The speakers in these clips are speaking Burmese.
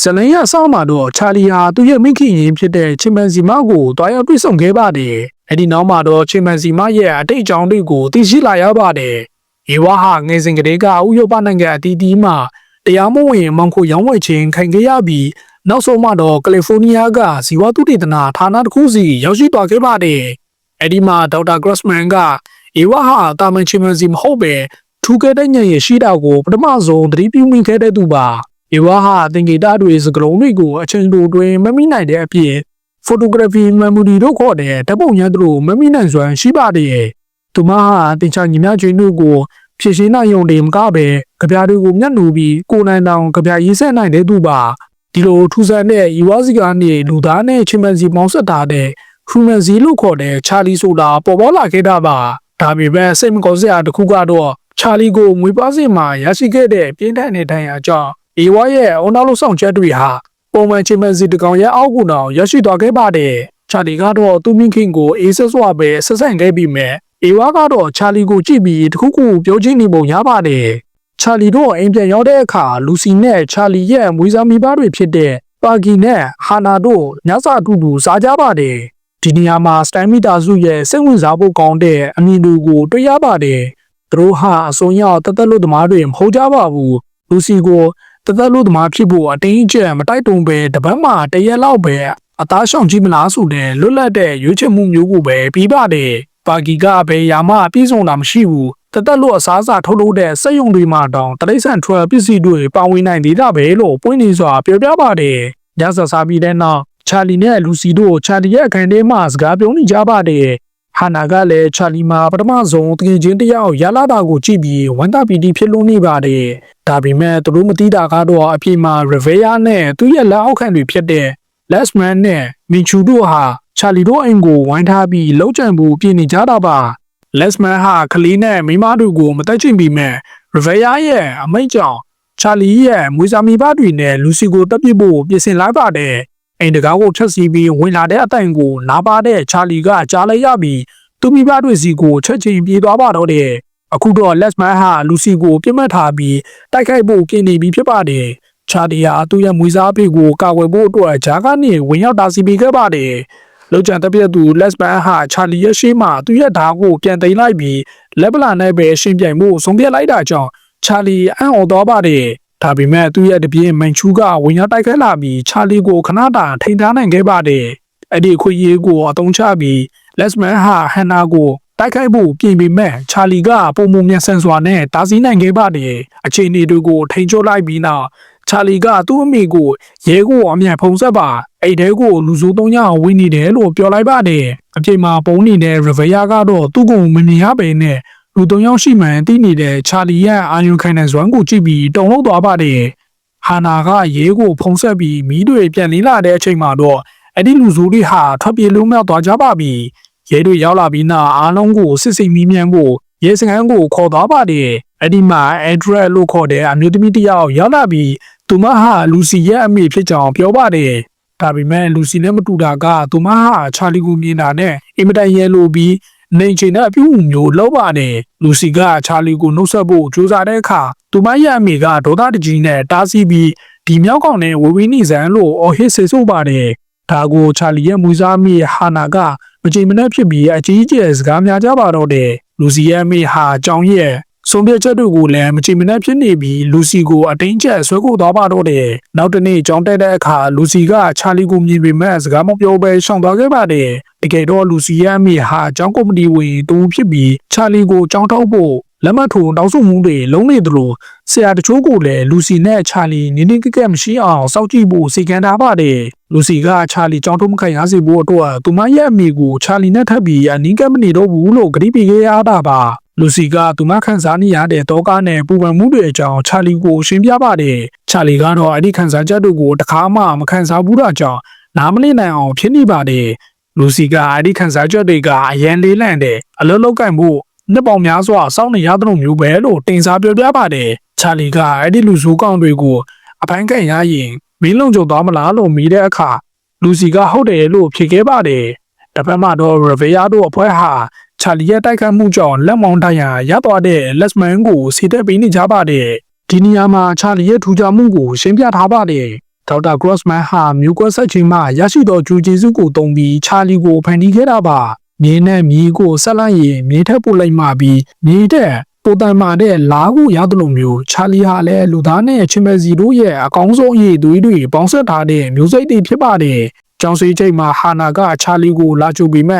ဇလန်ရအဆောင်မှာတော့ချာလီဟာသူ့ရဲ့မိခင်ရင်ဖြစ်တဲ့ချင်ပန်စီမကိုတွားရောက်တွေ့ဆုံခဲ့ပါတယ်။အဲဒီနောက်မှာတော့ချင်ပန်စီမရဲ့အတိတ်အကြောင်းတွေကိုသိရှိလာရပါတယ်။ဧဝါဟာငယ်စဉ်ကတည်းကဥရောပနိုင်ငံအသီးသီးမှာတရားမဝင်မောင်ခိုရောင်းဝယ်ခြင်းခံခဲ့ရပြီးနောက်ဆုံးမှာတော့ကယ်လီဖိုးနီးယားကဇီဝသုတေသနဌာနတစ်ခုစီရောက်ရှိသွားခဲ့ပါတယ်။အဲဒီမှာဒေါက်တာဂရက်စမန်ကဧဝါဟာတာမန်ချင်ပန်စီမဟုတ်ပဲထူးခဲ့တဲ့ဉာဏ်ရရှိတာကိုပထမဆုံးသတိပြုမိခဲ့တဲ့သူပါ။ဧဝါဟာသင်္ကေတတွေစကလုံးတွေကိုအချင်းတို့တွင်မမိနိုင်တဲ့အပြင် photography memory တို့ခေါ်တဲ့ဓာတ်ပုံရတို့မမိနိုင်စွမ်းရှိပါတယ်။သူမဟာတင်ချညီမချင်းတို့ကိုဖြည့်ရှင်းနိုင်ရုံတည်းမကပဲကြပြားတွေကိုမျက်နှာပြီးကိုယ်နိုင်တောင်ကြပြားရေးဆက်နိုင်တဲ့သူပါ။ဒီလိုထူးဆန်းတဲ့ဧဝါစီကနေလူသားနဲ့ချင်ပန်စီပေါင်းဆက်ထားတဲ့ human Z လို့ခေါ်တဲ့ချာလီဆိုတာပေါ်ပေါက်လာခဲ့တာပါ။ဒါပေမဲ့စိတ်မကောင်းစရာတစ်ခုကတော့ချာလီကိုမွေးပွားစဉ်မှာရရှိခဲ့တဲ့ပြင်းထန်တဲ့ဒဏ်ရာကြောင့်ဧဝါရဲ့အုံနောက်လို့ဆောင်ချက်တွေဟာပုံမှန်ချင်ပန်စီတကောင်ရဲ့အောက်ကူတောင်ရရှိသွားခဲ့ပါတယ်။ချာလီကတော့သူ့မိခင်ကိုအေးဆက်စွာပဲဆက်ဆံခဲ့ပြီးမြဲဧဝါကတော့ချာလီကိုကြည့်ပြီးတခုခုပြောချင်နေပုံရပါတယ်။ချာလီတို့အိမ်ပြန်ရောက်တဲ့အခါလူစီနဲ့ချာလီရဲ့မွေးစားမိဘတွေဖြစ်တဲ့ပါကီနဲ့ဟာနာတို့ညစာအတူတူစားကြပါတယ်။ဒီနေရာမှာစတိုင်မီတာစုရဲ့စိတ်ဝင်စားဖို့ကောင်းတဲ့အမြင်တွေကိုတွေ့ရပါတယ်။သူတို့ဟာအစုံရောက်တသက်လို့သမားတွေမဟုတ်ကြပါဘူး။လူစီကိုတသက်လို့သမားဖြစ်ဖို့အတင်းကျပ်မတိုက်တုံပဲတပတ်မှတရက်လောက်ပဲအသားရှောင်ကြည့်မလားဆိုတဲ့လွတ်လပ်တဲ့ရွေးချယ်မှုမျိုးကိုပဲပြီးပါတယ်။ပါကီကဘယ်ရာမှပြည့်စုံတာမရှိဘူး။တသက်လို့အစားအစာထုတ်လုပ်တဲ့စက်ရုံတွေမှာတောင်တရိတ်ဆန်ထွက်ပစ္စည်းတွေပါဝင်နိုင်သေးတာပဲလို့ပွင့်နေစွာပြောပြပါတယ်။ညစာစားပြီးတဲ့နောက်ချာလီနဲ့လူစီတို့ချာလီရဲ့အခန်းထဲမှာစကားပြောနေကြပါတယ်။ဟာနာကလည်းချာလီမှာပထမဆုံးတကယ်ချင်းတယောက်ရလာတာကိုကြည့်ပြီးဝမ်းသာပီတိဖြစ်လို့နေပါတယ်။ဒါပေမဲ့သူတို့မသိတာကတော့အပြင်မှာရီဗေးယာနဲ့သူ့ရဲ့လက်အောက်ခံတွေဖြစ်တဲ့လက်စ်မန်နဲ့မင်ချူတို့ဟာချာလီတို့အိမ်ကိုဝိုင်းထားပြီးလှုပ်ကြံဖို့ပြင်နေကြတာပါ။လက်စ်မန်ဟာကလေးနဲ့မိမတို့ကိုမတက်ချင်ပြီးမဲ့ရီဗေးယာရဲ့အမိန့်ကြောင့်ချာလီရဲ့မွေးစားမိဘတွေနဲ့လူစီကိုတပ်ပစ်ဖို့ပြင်ဆင်လိုက်ပါတယ်။အိမ်တကားကိုဖျက်ဆီးပြီးဝင်လာတဲ့အတိုင်ကိုနားပါတဲ့ချာလီကကြားလိုက်ရပြီးသူမိဘတွေစီကိုချက်ချင်းပြေးသွားပါတော့တယ်။အခုတော့လက်စ်မန်ဟာလူစီကိုပြစ်မှတ်ထားပြီးတိုက်ခိုက်ဖို့ပြင်နေပြီဖြစ်ပါတယ်။ချာလီဟာသူ့ရဲ့မွေးစားဖေကိုကာကွယ်ဖို့အတွက်ဂျာကနေဝင်ရောက်တာစီပေးခဲ့ပါတယ်။လောက်ကျန်တပ်ပြတ်သူလက်စ်မန်ဟာချာလီရဲ့ရှေ့မှာသူ့ရဲ့ဓာတ်ကိုပြန်သိမ်းလိုက်ပြီးလက်ပလာနဲ့ပဲရှင်းပြိုင်မှုဆုံးဖြတ်လိုက်တာကြောင့်ချာလီအံ့ဩသွားပါတယ်။ဒါပေမဲ့သူ့ရဲ့တပည့်မန်ချူကဝင်ရောက်တိုက်ခိုက်လာပြီးချာလီကိုခဏတာထိန်းထားနိုင်ခဲ့ပါတယ်။အဲ့ဒီခွေရေးကိုအသုံးချပြီးလက်စ်မန်ဟာဟန်နာကိုတိုက်ခိုက်ဖို့ပြင်ပြီးမဲ့ချာလီကပုံမှန်မြန်ဆန်စွာနဲ့တားဆီးနိုင်ခဲ့ပါတယ်။အခြေအနေတွေကိုထိန်းချုပ်လိုက်ပြီးနောက်ချာလီကသူ့အမိကိုရဲကိုအမြန်ဖုံးဆက်ပါအဲ့တဲကိုလူစိုး3ယောက်ဝင်နေတယ်လို့ပြောလိုက်ပါတယ်။အပြင်မှာပုံနေတဲ့ရီဗေးယာကတော့သူ့ကိုမမြင်ရပေနဲ့လူ3ယောက်ရှိမှန်သိနေတဲ့ချာလီရဲ့အာယုံခံတဲ့ဇွမ်းကိုကြည့်ပြီးတုန်လှုပ်သွားပါတယ်။ဟာနာကရဲကိုဖုံးဆက်ပြီးမီးတွေပြန်လင်းလာတဲ့အချိန်မှာတော့အဲ့ဒီလူစိုးတွေဟာထွက်ပြေးလုံးမြောက်သွားကြပါပြီ။ရဲတွေရောက်လာပြီးနောက်အားလုံးကိုစစ်စိမ်မီးမြန်းဖို့ရဲစခန်းကိုခေါ်သွားပါတယ်။အဲ့ဒီမှာအက်ဒရက်လို့ခေါ်တဲ့အမျိုးသမီးတစ်ယောက်ရောက်လာပြီးသူမဟာလူစီရဲ့အမေဖြစ်ကြောင်းပြောပါတယ်။ဒါပေမဲ့လူစီနဲ့မတူတာကသူမဟာချာလီကိုမြင်တာနဲ့အင်မတန်ရဲလိုပြီးနေချင်တဲ့အပြုအမူမျိုးလုပ်ပါတယ်။လူစီကချာလီကိုနှုတ်ဆက်ဖို့ကြိုးစားတဲ့အခါသူမရဲ့အမေကဒေါသတကြီးနဲ့တားဆီးပြီးဒီမြောက်ကောင်နဲ့ဝေဝေးနေစမ်းလို့အော်ဟစ်ဆေဆိုပါတယ်။ဒါကိုချာလီရဲ့မူစားမိဟာနာကမကြိမ်မနှက်ဖြစ်ပြီးအကြီးကျယ်စကားများကြပါတော့တယ်။လူစီရဲ့အမေဟာကြောင်ရဲ့ဆုံးဖြတ်ချက်တို့ကိုလည်းမကြည်မနှက်ဖြစ်နေပြီးလူစီကိုအတင်းကျပ်ဆွဲခိုးသွားပါတော့တယ်။နောက်တနေ့ကြောင်းတက်တဲ့အခါလူစီကချာလီကိုမြင်ပေမဲ့စကားမပြောဘဲရှောင်သွားခဲ့ပါတယ်။တကယ်တော့လူစီရဲ့အမိဟာကျောင်းကော်မတီဝင်တူဖြစ်ပြီးချာလီကိုကျောင်းထောက်ဖို့လက်မှတ်ထိုးတောင်းဆိုမှုတွေလုံးနေသလိုဆရာတချို့ကိုလည်းလူစီနဲ့ချာလီနင်းနေကဲမရှိအောင်စောင့်ကြည့်ဖို့စီကံထားပါတယ်။လူစီကချာလီကျောင်းထုတ်မခံရစေဖို့အတွက်သူမရဲ့အမိကိုချာလီနဲ့ထပ်ပြီးအနီးကပ်မနေတော့ဘူးလို့ကြေညာခဲ့ရတာပါ။လူစီကသူမခံစားနေရတဲ့တောကနဲ့ပူပန်မှုတွေအကြောင်းချာလီကိုရှင်းပြပါတယ်။ချာလီကတော့အဲ့ဒီခံစားချက်တွေကိုတခါမှမခံစားဘူးတာကြောင့်နားမလည်နိုင်အောင်ဖြစ်နေပါတယ်။လူစီကအဲ့ဒီခံစားချက်တွေကအရန်လေးလန့်တဲ့အလုံးလောက်ကင်ဖို့နှစ်ပေါင်များစွာစောင့်နေရတဲ့မျိုးပဲလို့တင်စားပြောပြပါတယ်။ချာလီကအဲ့ဒီလူစုကောင်တွေကိုအပိုင်းခံရရင်မင်းလုံးကြုံသွားမလားလို့မိတဲ့အခါလူစီကဟုတ်တယ်လို့ဖြေခဲ့ပါတယ်။တစ်ဖက်မှာတော့ရီဗေးယာတို့အဖွဲ့ဟာချာလီရဲ့တိုက်ခိုက်မှုကြောင့်လက်မောင်းတိုင်ရာရသွားတဲ့လက်စ်မန်ကိုစီတက်ပေးနေကြပါတယ်။ဒီနေရာမှာချာလီရဲ့ထူးခြားမှုကိုရှင်းပြထားပါတယ် ဒေါက်တာ Grossman ဟာမျိုးကွဲဆက်ချင်းမှရရှိသောဂျူဂျီစုကိုတုံးပြီးချာလီကိုဖန်တီးခဲ့တာပါမြေနဲ့မြေကိုဆက်လိုက်ရင်မြေထက်ပိုလိုက်မှပြီးမြေတဲ့ပိုတန်မာတဲ့လားကိုရသလိုမျိုးချာလီဟာလည်းလူသားနဲ့ချင်မဲစီတို့ရဲ့အကောင်းဆုံးအရေးသွေးတွေပေါင်းဆက်ထားတဲ့မျိုးစိတ်တွေဖြစ်ပါတယ်။ကျောင်းစီချိန်မှာဟာနာကချာလီကိုလာကြိုပြီးမှ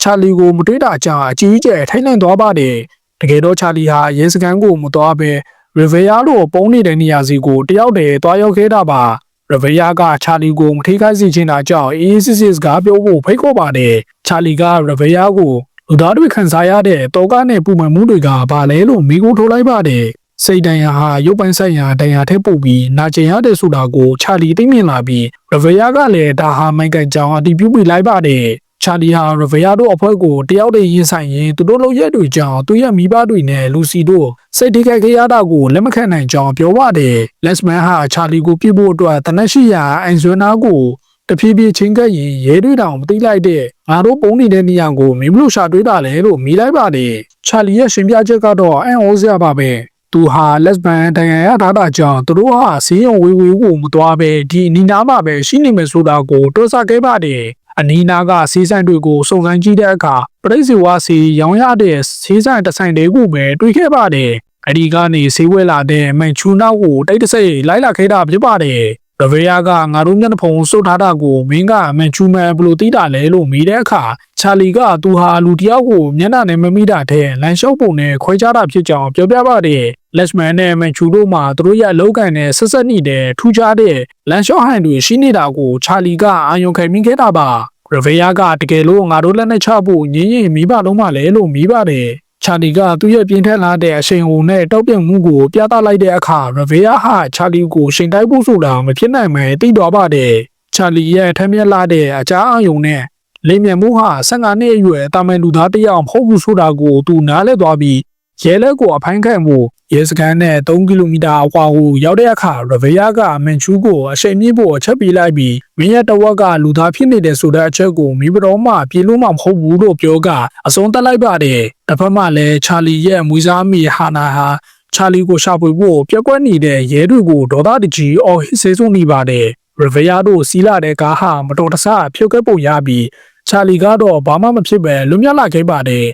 ချာလီကိုမတွေ့တာကြောင့်အကြီးအကျယ်ထိုင်နှံသွားပါတယ်။တကယ်တော့ချာလီဟာရဲစခန်းကိုမသွားဘဲရီဗီယာတို့ပုံနေတဲ့နေရာစီကိုတယောက်တည်းတွားရောက်ခဲ့တာပါ။ရီဗီယာကချာလီကိုမထိခိုက်စေချင်တာကြောင့်အေးစစ်စစ်စကားပြောဖို့ဖိတ်ခေါ်ပါတယ်။ချာလီကရီဗီယာကိုလူသားတွေခံစားရတဲ့တောကနဲ့ပူပန်မှုတွေကဘာလဲလို့မိကိုထိုးလိုက်ပါတယ်။စိတ်တန်ရာဟာရုပ်ပိုင်းဆိုင်ရာတန်ရာထက်ပိုပြီးနာကျင်ရတဲ့ဆိုတာကိုချာလီသိမြင်လာပြီးရီဗီယာကလည်းဒါဟာမိုင်ကန်ကြောင်အတီးပြုပြီးလိုက်ပါတယ်။ချာလီဟာရီဗီယာတို့အဖွဲ့ကိုတယောက်တည်းရင်ဆိုင်ရင်သူတို့လုပ်ရက်တွေကြောင့်သူရဲ့မိဘတွေနဲ့လူစီတို့စိတ်ထိခိုက်ခဲ့ရတာကိုလက်မခံနိုင်ကြောင်းပြောပါတယ်။လက်စမန်ဟာချာလီကိုပြစ်ဖို့အတွက်တနက်ရှိရာအန်ဇွနာကိုတဖြည်းဖြည်းချင်းကပ်ရင်ရဲတွေတောင်မသိလိုက်တဲ့ငါတို့ပုံနေတဲ့နေရာကိုမင်းဘလို့ရှာတွေးတာလဲလို့မိလိုက်ပါတယ်ချာလီရဲ့ရှင်ပြချက်ကတော့အံ့ဩစရာပါပဲသူဟာလက်စဘန်တန်ရရထားတာကြောင့်သူတို့ဟာစီးရုံဝေးကိုမသွားပဲဒီအနီနာမှာပဲရှိနေမယ်ဆိုတာကိုတွက်ဆခဲ့ပါတယ်အနီနာကစီးဆိုင်တွေကိုစုံစမ်းကြည့်တဲ့အခါပရိသေဝါစီရောင်းရတဲ့စီးဆိုင်တစ်ဆိုင်တွေကိုပဲတွေ့ခဲ့ပါတယ်အဒီကနေဆေးဝဲလာတဲ့မန်ချူနာကိုတိတ်တဆိတ်လိုက်လာခဲ့တာဖြစ်ပါတယ်ရဗေယာကငါတို့မျက်နှာဖုံးစုပ်ထားတာကိုမင်းကမန်ချူမန်ဘလို့သိတာလဲလို့မိတဲ့အခါချာလီကသူဟာလူတယောက်ကိုမျက်နှာနဲ့မမိတာတဲ့လန်လျှောက်ပုံနဲ့ခွဲခြားတာဖြစ်ကြောင်းပြောပြပါတယ်လက်စမန်နဲ့မန်ချူတို့မှာသူတို့ရဲ့အလုပ်ကန်နဲ့ဆက်ဆက်နေတဲ့ထူးခြားတဲ့လန်လျှောက်ဟန်တွေရှိနေတာကိုချာလီကအာရုံခံမိခဲ့တာပါရဗေယာကတကယ်လို့ငါတို့လက်နဲ့ချဖို့ညင်းရင်မိဘလုံးမလဲလို့မိပါတယ်ချာလီကသူ့ရဲ့ပြင်းထန်လာတဲ့အရှိန်အဟုန်နဲ့တောက်ပြတ်မှုကိုပြသလိုက်တဲ့အခါရဗေယာဟာချာလီကိုချိန်တိုက်ဖို့ဆိုတာမဖြစ်နိုင်ပဲသိတော်ပါတယ်ချာလီရဲ့ထမ်းမြက်လာတဲ့အကြားအယုံနဲ့လိမ်မြန်မှုဟာ15နှစ်အရွယ်တာမန်လူသားတစ်ယောက်မဟုတ်ဘူးဆိုတာကိုသူနားလည်သွားပြီးရဲလက်ကိုအဖိုင်းခံမှုရဲစခန်းနဲ့3ကီလိုမီတာအကွာကိုရောက်တဲ့အခါရဗေယာကမန်ချူကိုအရှိန်မြင့်ဖို့အချက်ပေးလိုက်ပြီးမင်းရဲ့တဝက်ကလူသားဖြစ်နေတဲ့ဆိုတဲ့အချက်ကိုမိဘတော်မှပြေလို့မှမဟုတ်ဘူးလို့ပြောကအဆုံးသတ်လိုက်ပါတယ်တစ်ဖက်မှာလည်းချာလီရဲ့မွေးစားမိဟာနာဟာချာလီကိုရှာဖွေဖို့ပြက်ကွက်နေတဲ့ရဲတွေကိုဒေါသတကြီးအော်ဟစ်ဆေးဆုံးနေပါတယ်ရဗေယာတို့စီးလာတဲ့ကားဟာမတော်တဆဖြုတ်ခဲ့ပုံရပြီးချာလီကတော့ဘာမှမဖြစ်ပဲလွတ်မြောက်လာခဲ့ပါတယ်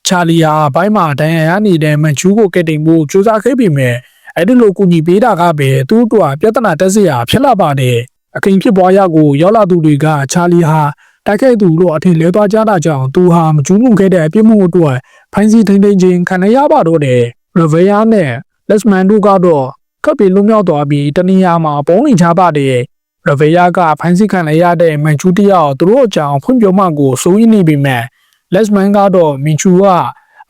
ချာလီဟာဘိုင်းမှာဒဏ်ရာရနေတဲ့မန်ချူကိုကက်တင်ဖို့ကြိုးစားခဲ့ပေမဲ့အဲ့ဒီလိုကူညီပေးတာကပဲသူ့အတွက်ပြဿနာတက်စရာဖြစ်လာပါတယ်အခင်းဖြစ်ပွားရကိုရောက်လာသူတွေကချာလီဟာတိုက်ခိုက်သူလို့အထင်လဲသွားကြတာကြောင့်သူဟာမကျူးလွန်ခဲ့တဲ့အပြစ်မှုအတွက်ဖမ်းဆီးထိန်းသိမ်းခြင်းခံရပါတော့တယ်ရဗေယာနဲ့လက်စမန်တို့ကတော့ကပ်ပြီးလွတ်မြောက်သွားပြီးတနေရာမှာပုံနေကြပါတယ်ရဗေယာကဖမ်းဆီးခံရတဲ့မန်ချူတယောက်သူတို့အကြောင်းဖွင့်ပြမှကိုစိုးရိမ်နေပေမဲ့လက်စမန်ကတော့မင်ချူက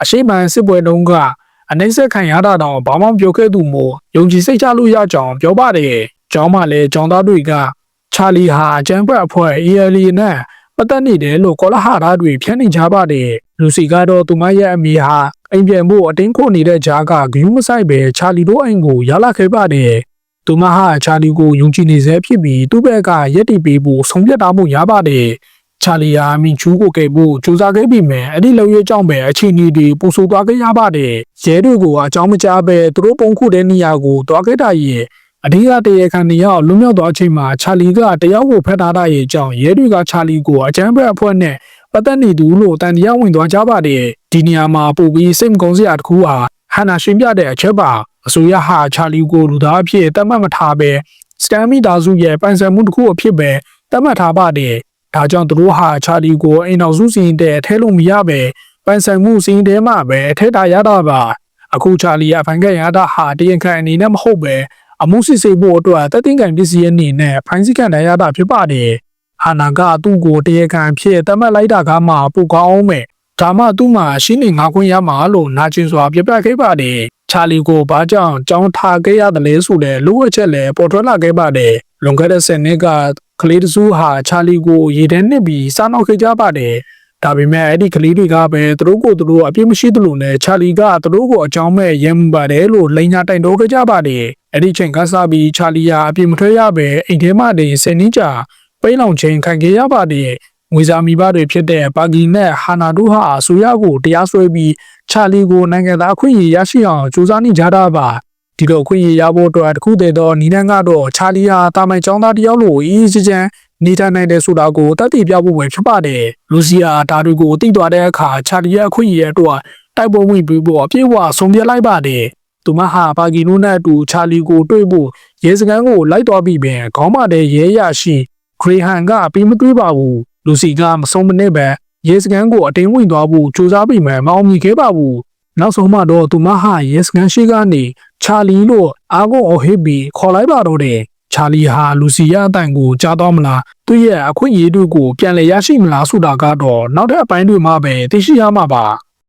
အရှိမန်စစ်ပွဲတုန်းကအနှိမ့်ဆက်ခံရတာတော့ဘာမှပြောခဲ့သူမို့ယုံကြည်စိတ်ချလို့ရကြောင်းပြောပါတယ်။ကျောင်းမှာလည်းကျောင်းသားတွေကချာလီဟာကျန်းဖက်အဖွဲ့ ELA နဲ့ပတ်သက်နေတယ်လို့ကောလဟာရတွေဖြန့်နေကြပါတယ်။လူစီကတော့သူမရဲ့အမေဟာအိမ်ပြန်ဖို့အတင်းခိုနေတဲ့ဂျားကဂယူးမဆိုင်ပဲချာလီတို့အိမ်ကိုရောက်လာခဲ့ပါတယ်။သူမဟာချာလီကိုယုံကြည်နေစေဖြစ်ပြီးသူ့ဘက်ကရက်တီပေးဖို့ဆုံးဖြတ်ထားမှုရပါတယ်။ချာလီယာမင်ချူကိုကဲဖို့စူးစမ်းခဲ့ပြီးမှအဲ့ဒီလုံရဲကြောင့်ပဲအခြေအနေတွေပူဆိုးသွားခဲ့ရပါတယ်ရဲတွေကိုအကြောင်းမကြားပဲသူတို့ပုံခုတဲ့နေရာကိုတွားခဲ့တာရဲ့အဓိကတရေခံနေရောက်လွတ်မြောက်သွားအချိန်မှာချာလီကတယောက်ကိုဖက်ထားတာရဲ့အကြောင်းရဲတွေကချာလီကိုအကြမ်းဖက်အဖွဲ့နဲ့ပတ်သက်နေသူလို့တန်တရားဝင်သွားကြပါတယ်ဒီနေရာမှာပို့ပြီးစိတ်မကောင်းစရာတစ်ခုဟာဟန်နာရှင်ပြတဲ့အချက်ပါအစိုးရဟာချာလီကိုလူသားအဖြစ်တတ်မှတ်မထားပဲစတန်မီသားစုရဲ့ပိုင်ဆိုင်မှုတစ်ခုအဖြစ်ပဲတတ်မှတ်ထားပါတယ်ဒါကြောင့်သူတို့ဟာချာလီကိုအိမ်တော်စုစီရင်တဲ့ထဲလို့မရပဲပိုင်ဆိုင်မှုစီရင်တဲ့မှာပဲထဲတာရတာပါအခုချာလီအဖိုင်ကရတာဟာတရင်ခံအနေနဲ့မဟုတ်ပဲအမှုစစ်ဆေးဖို့အတွက်တက်တင်ကန်ပစ္စည်းအနေနဲ့ဖိုင်းစကန်ရတာဖြစ်ပါတယ်ဟာနာကသူ့ကိုတရင်ခံဖြစ်တတ်မှတ်လိုက်တာကမှပိုကောင်းအောင်မဲ့ဒါမှသူ့မှာရှင်းနေငါခွင့်ရမှာလို့နာကျင်စွာပြပြခဲ့ပါတယ်ချာလီကိုဘာကြောင့်ကြောင်းထားခဲ့ရတယ်လဲဆိုတဲ့လိုအပ်ချက်လည်းပေါ်ထွက်လာခဲ့ပါတယ်လွန်ခဲ့တဲ့10နှစ်ကကလေးတစုဟာချာလီကိုရေထဲနှစ်ပြီးစားနောက်ခဲ့ကြပါတယ်ဒါပေမဲ့အဲ့ဒီကလေးတွေကပဲသူတို့ကိုသူတို့အပြစ်မရှိသလိုနဲ့ချာလီကသူတို့ကိုအကြောင်းမဲ့ရမ်းပါတယ်လို့လိန်ညာတိုင်တော့ခဲ့ကြပါတယ်အဲ့ဒီချိန်ကစားပြီးချာလီယာအပြစ်မထွက်ရပဲအိမ်ထဲမှာနေ10နှစ်ကြာပိန်းလောင်ချိန်ခံခဲ့ရပါတယ်ငွေစာမိဘတွေဖြစ်တဲ့ပါကီနဲ့ဟာနာတို့ဟာအစိုးရကိုတရားစွဲပြီးချာလီကိုနိုင်ငံသားအခွင့်အရေးရရှိအောင်ကြိုးစားနေကြတာပါ ဒီလိုခွင့်ရရဖို့အတွက်တခုတည်းသောနီလန်ကတော့ချာလီဟာတာမန်ကျောင်းသားတစ်ယောက်လိုအေးချမ်းနေထိုင်နိုင်တယ်ဆိုတာကိုတတ်သိပြဖို့ပဲဖြစ်ပါတယ်လူစီယာဒါတွေကိုသိသွားတဲ့အခါချာလီရဲ့အခွင့်အရေးအတွက်တိုက်ပွဲဝင်ပြီးအပြည့်အဝဆုံးဖြတ်လိုက်ပါတယ်သူမဟာပါကီနိုနဲ့အတူချာလီကိုတွေ့ဖို့ရဲစခန်းကိုလိုက်သွားပြီးပင်ခေါင်းမတဲ့ရဲရရှိဂရေဟန်ကပြီးမတွေးပါဘူးလူစီကမဆုံးမနစ်ပဲရဲစခန်းကိုအတင်းဝင်သွားဖို့ကြိုးစားပြီးမှမအောင်မြင်ခဲ့ပါဘူးနောက်ဆုံးမှတော့သူမဟာရဲစခန်းရှိကနေချာလီလို့အားကိုအော်ဟစ်ပြီးခေါ်လိုက်ပါတော့တယ်ချာလီဟာလူစီယာအတိုင်ကိုကြားတော့မလားသူ့ရဲ့အခွင့်အရေးတွေကိုပြန်လည်ရရှိမလားဆိုတာကတော့နောက်ထပ်အပိုင်းတွေမှာပဲသိရှိရမှာပါ